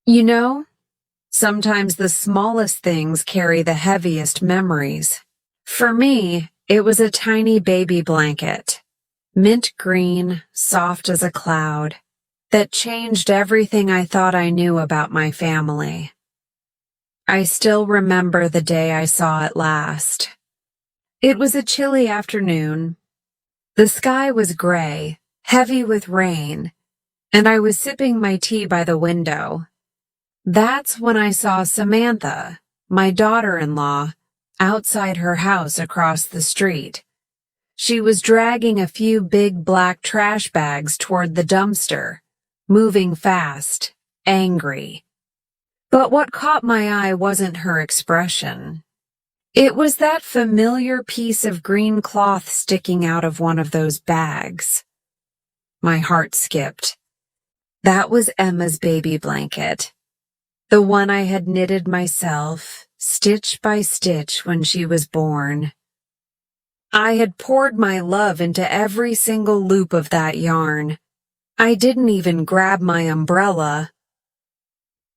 You know, sometimes the smallest things carry the heaviest memories. For me, it was a tiny baby blanket, mint green, soft as a cloud, that changed everything I thought I knew about my family. I still remember the day I saw it last. It was a chilly afternoon. The sky was gray, heavy with rain, and I was sipping my tea by the window. That's when I saw Samantha, my daughter-in-law, outside her house across the street. She was dragging a few big black trash bags toward the dumpster, moving fast, angry. But what caught my eye wasn't her expression. It was that familiar piece of green cloth sticking out of one of those bags. My heart skipped. That was Emma's baby blanket. The one I had knitted myself, stitch by stitch, when she was born. I had poured my love into every single loop of that yarn. I didn't even grab my umbrella.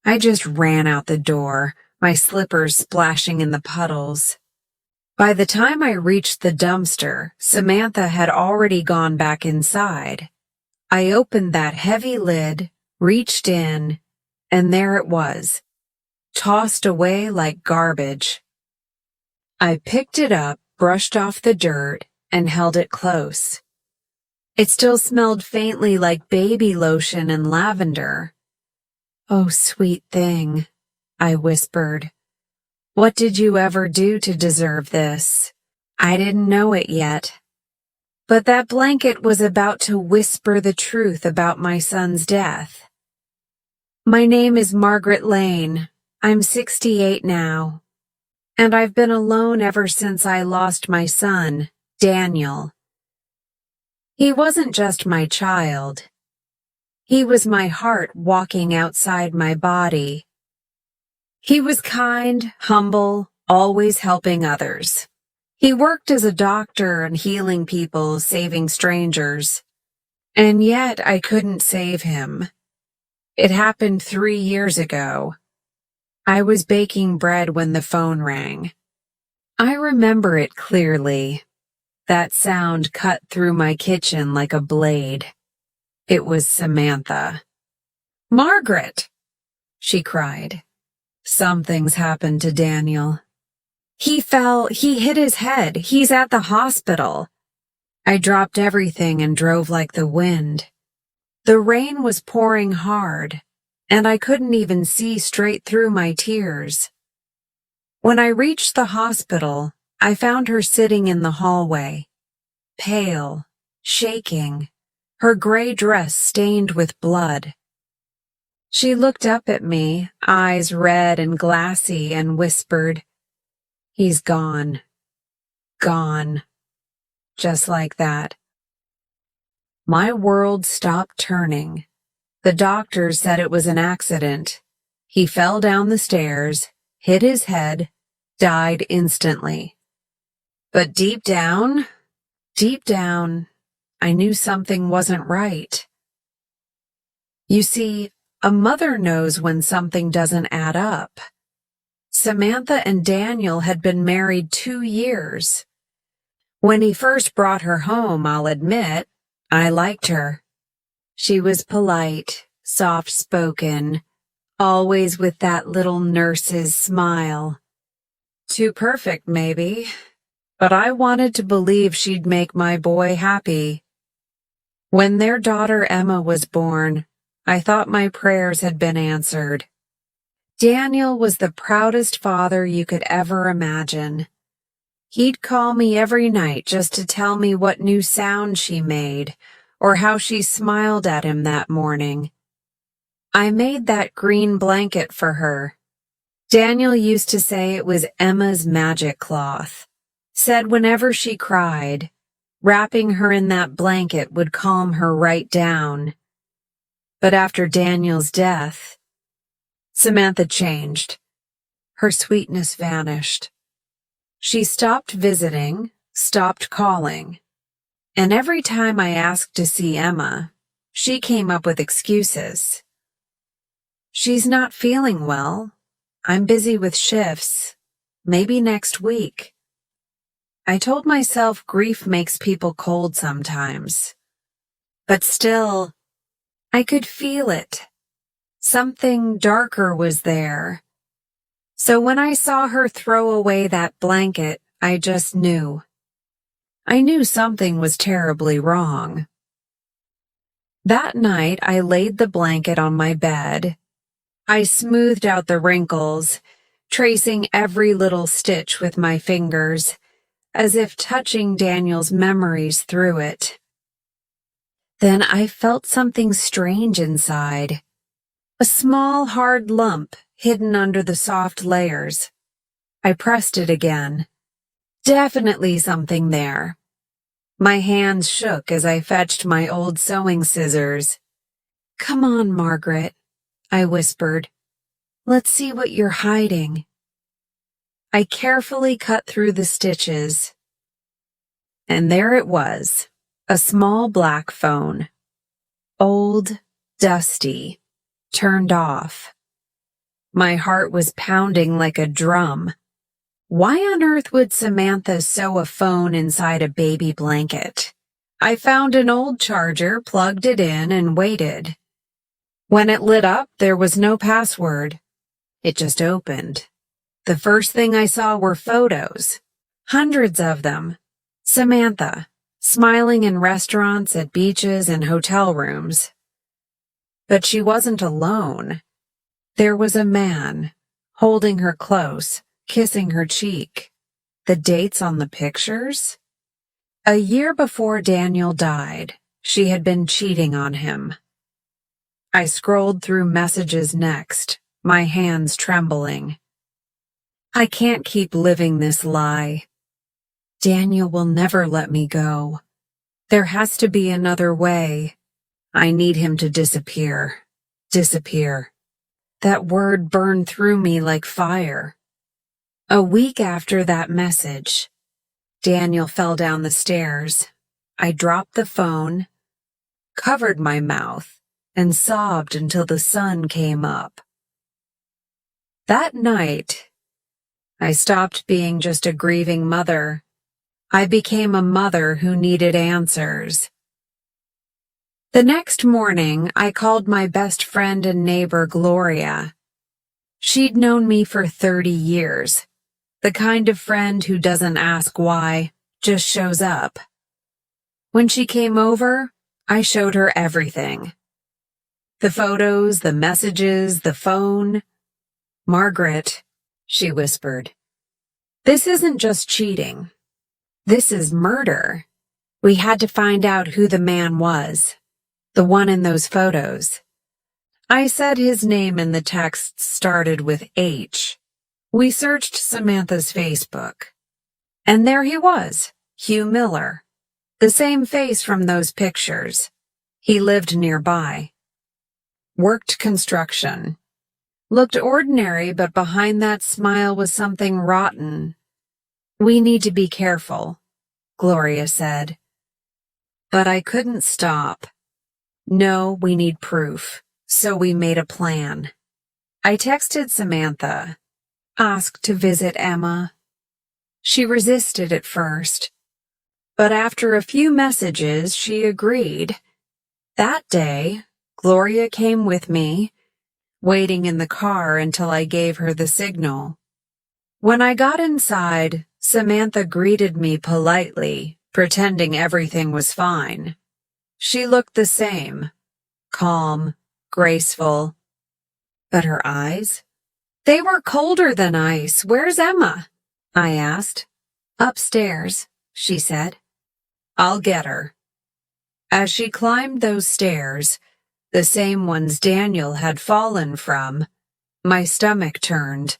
I just ran out the door, my slippers splashing in the puddles. By the time I reached the dumpster, Samantha had already gone back inside. I opened that heavy lid, reached in, and there it was, tossed away like garbage. I picked it up, brushed off the dirt, and held it close. It still smelled faintly like baby lotion and lavender. "Oh, sweet thing," I whispered. "What did you ever do to deserve this?" I didn't know it yet. But that blanket was about to whisper the truth about my son's death. "My name is Margaret Lane. I'm 68 now. And I've been alone ever since I lost my son, Daniel. He wasn't just my child. He was my heart walking outside my body. He was kind, humble, always helping others. He worked as a doctor and healing people, saving strangers. And yet I couldn't save him. It happened 3 years ago. I was baking bread when the phone rang. I remember it clearly. That sound cut through my kitchen like a blade. It was Samantha. "Margaret!" she cried. "Something's happened to Daniel. He hit his head. He's at the hospital." I dropped everything and drove like the wind. The rain was pouring hard, and I couldn't even see straight through my tears. When I reached the hospital, I found her sitting in the hallway, pale, shaking, her gray dress stained with blood. She looked up at me, eyes red and glassy, and whispered, "He's gone. Gone." Just like that. My world stopped turning. The doctors said it was an accident. He fell down the stairs, hit his head, died instantly. But deep down, I knew something wasn't right. You see, a mother knows when something doesn't add up. Samantha and Daniel had been married 2 years. When he first brought her home, I'll admit, I liked her. She was polite, soft-spoken, always with that little nurse's smile. Too perfect, maybe, but I wanted to believe she'd make my boy happy. When their daughter Emma was born, I thought my prayers had been answered. Daniel was the proudest father you could ever imagine. He'd call me every night just to tell me what new sound she made, or how she smiled at him that morning. I made that green blanket for her. Daniel used to say it was Emma's magic cloth. Said whenever she cried, wrapping her in that blanket would calm her right down. But after Daniel's death, Samantha changed. Her sweetness vanished. She stopped visiting, stopped calling. And every time I asked to see Emma, she came up with excuses. She's not feeling well. I'm busy with shifts. Maybe next week. I told myself grief makes people cold sometimes. But still, I could feel it. Something darker was there. So when I saw her throw away that blanket, I just knew. I knew something was terribly wrong. That night, I laid the blanket on my bed. I smoothed out the wrinkles, tracing every little stitch with my fingers, as if touching Daniel's memories through it. Then I felt something strange inside. A small, hard lump hidden under the soft layers. I pressed it again. Definitely something there. My hands shook as I fetched my old sewing scissors. "Come on, Margaret," I whispered. "Let's see what you're hiding." I carefully cut through the stitches. And there it was, a small black phone. Old, dusty, turned off. My heart was pounding like a drum. Why on earth would Samantha sew a phone inside a baby blanket? I found an old charger, plugged it in, and waited. When it lit up, there was no password. It just opened. The first thing I saw were photos. Hundreds of them. Samantha, smiling in restaurants, at beaches, and hotel rooms. But she wasn't alone. There was a man, holding her close, kissing her cheek. The dates on the pictures? A year before Daniel died, she had been cheating on him. I scrolled through messages next, my hands trembling. I can't keep living this lie. Daniel will never let me go. There has to be another way. I need him to disappear. Disappear. That word burned through me like fire. A week after that message, Daniel fell down the stairs. I dropped the phone, covered my mouth, and sobbed until the sun came up. That night, I stopped being just a grieving mother. I became a mother who needed answers. The next morning, I called my best friend and neighbor, Gloria. She'd known me for 30 years, the kind of friend who doesn't ask why, just shows up. When she came over, I showed her everything. The photos, the messages, the phone. "Margaret," she whispered, "this isn't just cheating. This is murder. We had to find out who the man was, the one in those photos." I said his name and the text started with H. We searched Samantha's Facebook. And there he was, Hugh Miller. The same face from those pictures. He lived nearby. Worked construction. Looked ordinary, but behind that smile was something rotten. "We need to be careful," Gloria said. But I couldn't stop. "No, we need proof." So we made a plan. I texted Samantha, asked to visit Emma. She resisted at first, but after a few messages, she agreed. That day, Gloria came with me, waiting in the car until I gave her the signal. When I got inside, Samantha greeted me politely, pretending everything was fine. She looked the same, calm, graceful. But her eyes? They were colder than ice. "Where's Emma?" I asked. "Upstairs," she said. "I'll get her." As she climbed those stairs, the same ones Daniel had fallen from, my stomach turned.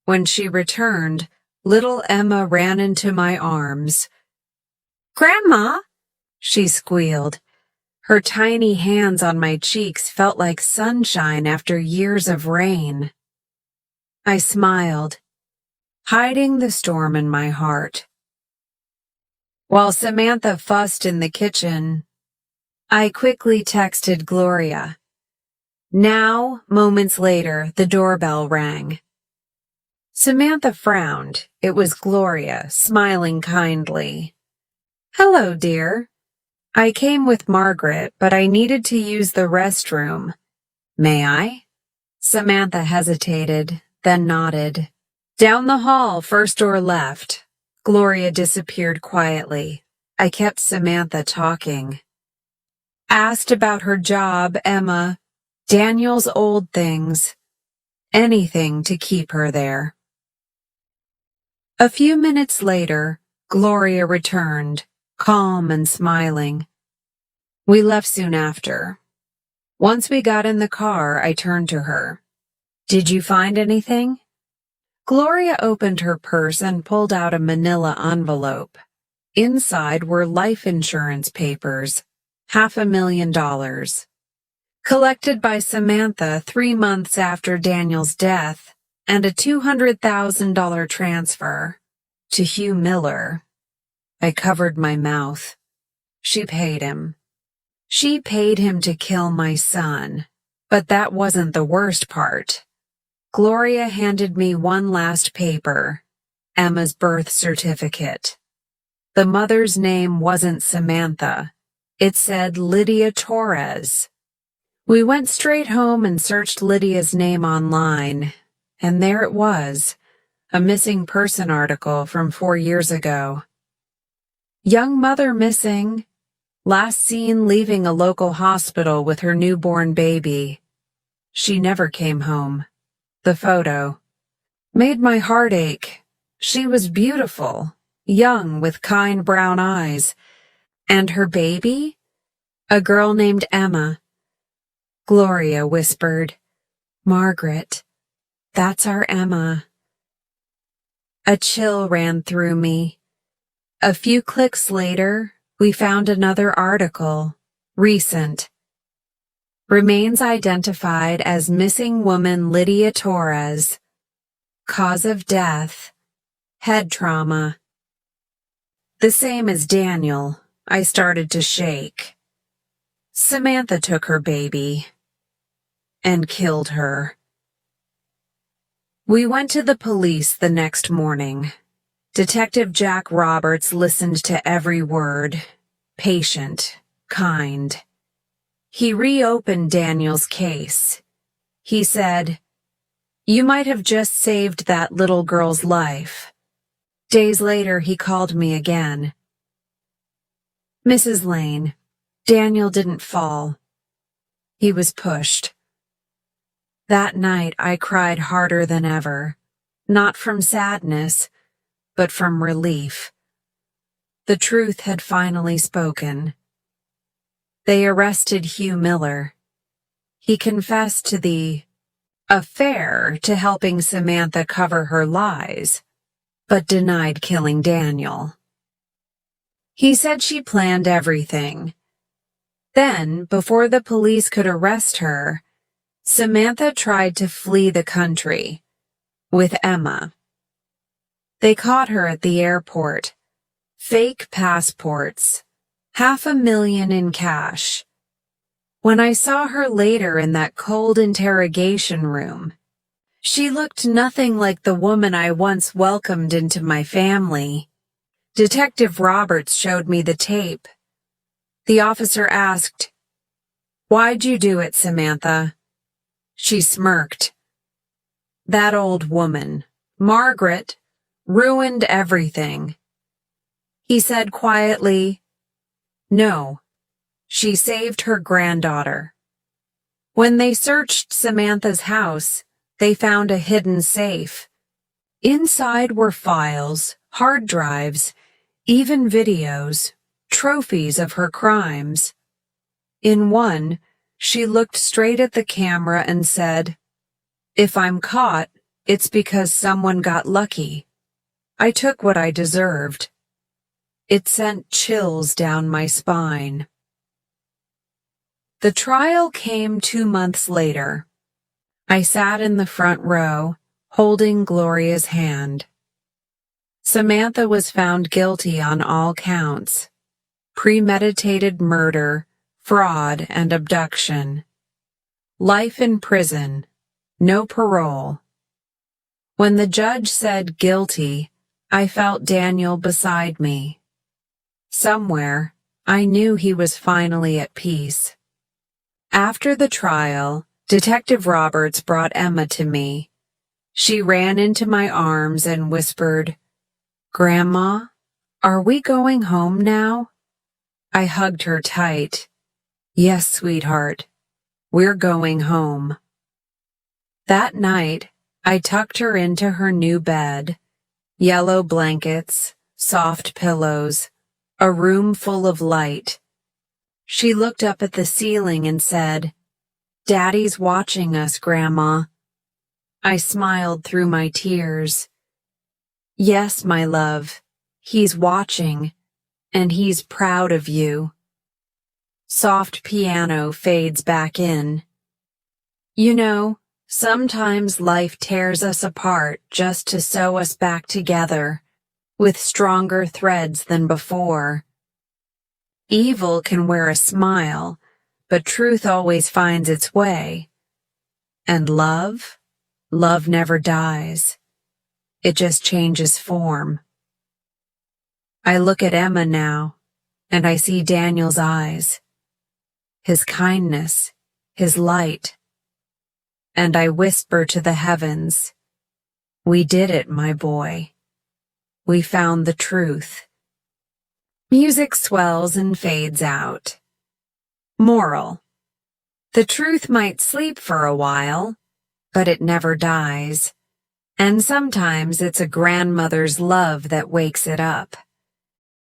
When she returned, little Emma ran into my arms. "Grandma!" she squealed. Her tiny hands on my cheeks felt like sunshine after years of rain. I smiled, hiding the storm in my heart. While Samantha fussed in the kitchen, I quickly texted Gloria. Now, moments later, the doorbell rang. Samantha frowned. It was Gloria, smiling kindly. "Hello, dear. I came with Margaret, but I needed to use the restroom. May I?" Samantha hesitated, then nodded. "Down the hall, first door left." Gloria disappeared quietly. I kept Samantha talking. Asked about her job, Emma, Daniel's old things, anything to keep her there. A few minutes later, Gloria returned, calm and smiling. We left soon after. Once we got in the car, I turned to her. "Did you find anything?" Gloria opened her purse and pulled out a manila envelope. Inside were life insurance papers, $500,000. Collected by Samantha 3 months after Daniel's death, and a $200,000 transfer to Hugh Miller. I covered my mouth. She paid him. She paid him to kill my son. But that wasn't the worst part. Gloria handed me one last paper, Emma's birth certificate. The mother's name wasn't Samantha. It said Lydia Torres. We went straight home and searched Lydia's name online, and there it was, a missing person article from 4 years ago. Young mother missing, last seen leaving a local hospital with her newborn baby. She never came home. The photo made my heart ache. She was beautiful, young with kind brown eyes. And her baby? A girl named Emma. Gloria whispered, "Margaret, that's our Emma." A chill ran through me. A few clicks later, we found another article, recent. Remains identified as missing woman Lydia Torres. Cause of death, head trauma. The same as Daniel. I started to shake. Samantha took her baby and killed her. We went to the police the next morning. Detective Jack Roberts listened to every word, patient, kind. He reopened Daniel's case. He said, "You might have just saved that little girl's life." Days later, he called me again. "Mrs. Lane, Daniel didn't fall. He was pushed." That night, I cried harder than ever, not from sadness, but from relief. The truth had finally spoken. They arrested Hugh Miller. He confessed to the affair to helping Samantha cover her lies, but denied killing Daniel. He said she planned everything. Then, before the police could arrest her, Samantha tried to flee the country with Emma. They caught her at the airport. Fake passports. $500,000 in cash. When I saw her later in that cold interrogation room, she looked nothing like the woman I once welcomed into my family. Detective Roberts showed me the tape. The officer asked, "Why'd you do it, Samantha?" She smirked. "That old woman, Margaret, ruined everything." He said quietly, "No, she saved her granddaughter." When they searched Samantha's house, they found a hidden safe. Inside were files, hard drives, even videos, trophies of her crimes. In one, she looked straight at the camera and said, "If I'm caught, it's because someone got lucky. I took what I deserved." It sent chills down my spine. The trial came 2 months later. I sat in the front row, holding Gloria's hand. Samantha was found guilty on all counts: premeditated murder, fraud, and abduction. Life in prison. No parole. When the judge said guilty, I felt Daniel beside me. Somewhere, I knew he was finally at peace. After the trial, Detective Roberts brought Emma to me. She ran into my arms and whispered, "Grandma, are we going home now?" I hugged her tight. "Yes, sweetheart, we're going home." That night, I tucked her into her new bed. Yellow blankets, soft pillows, a room full of light. She looked up at the ceiling and said, "Daddy's watching us, Grandma." I smiled through my tears. "Yes, my love, he's watching, and he's proud of you." Soft piano fades back in. You know, sometimes life tears us apart just to sew us back together, with stronger threads than before. Evil can wear a smile, but truth always finds its way. And love? Love never dies. It just changes form. I look at Emma now, and I see Daniel's eyes, his kindness, his light. And I whisper to the heavens, "We did it, my boy. We found the truth." Music swells and fades out. Moral: the truth might sleep for a while, but it never dies. And sometimes it's a grandmother's love that wakes it up.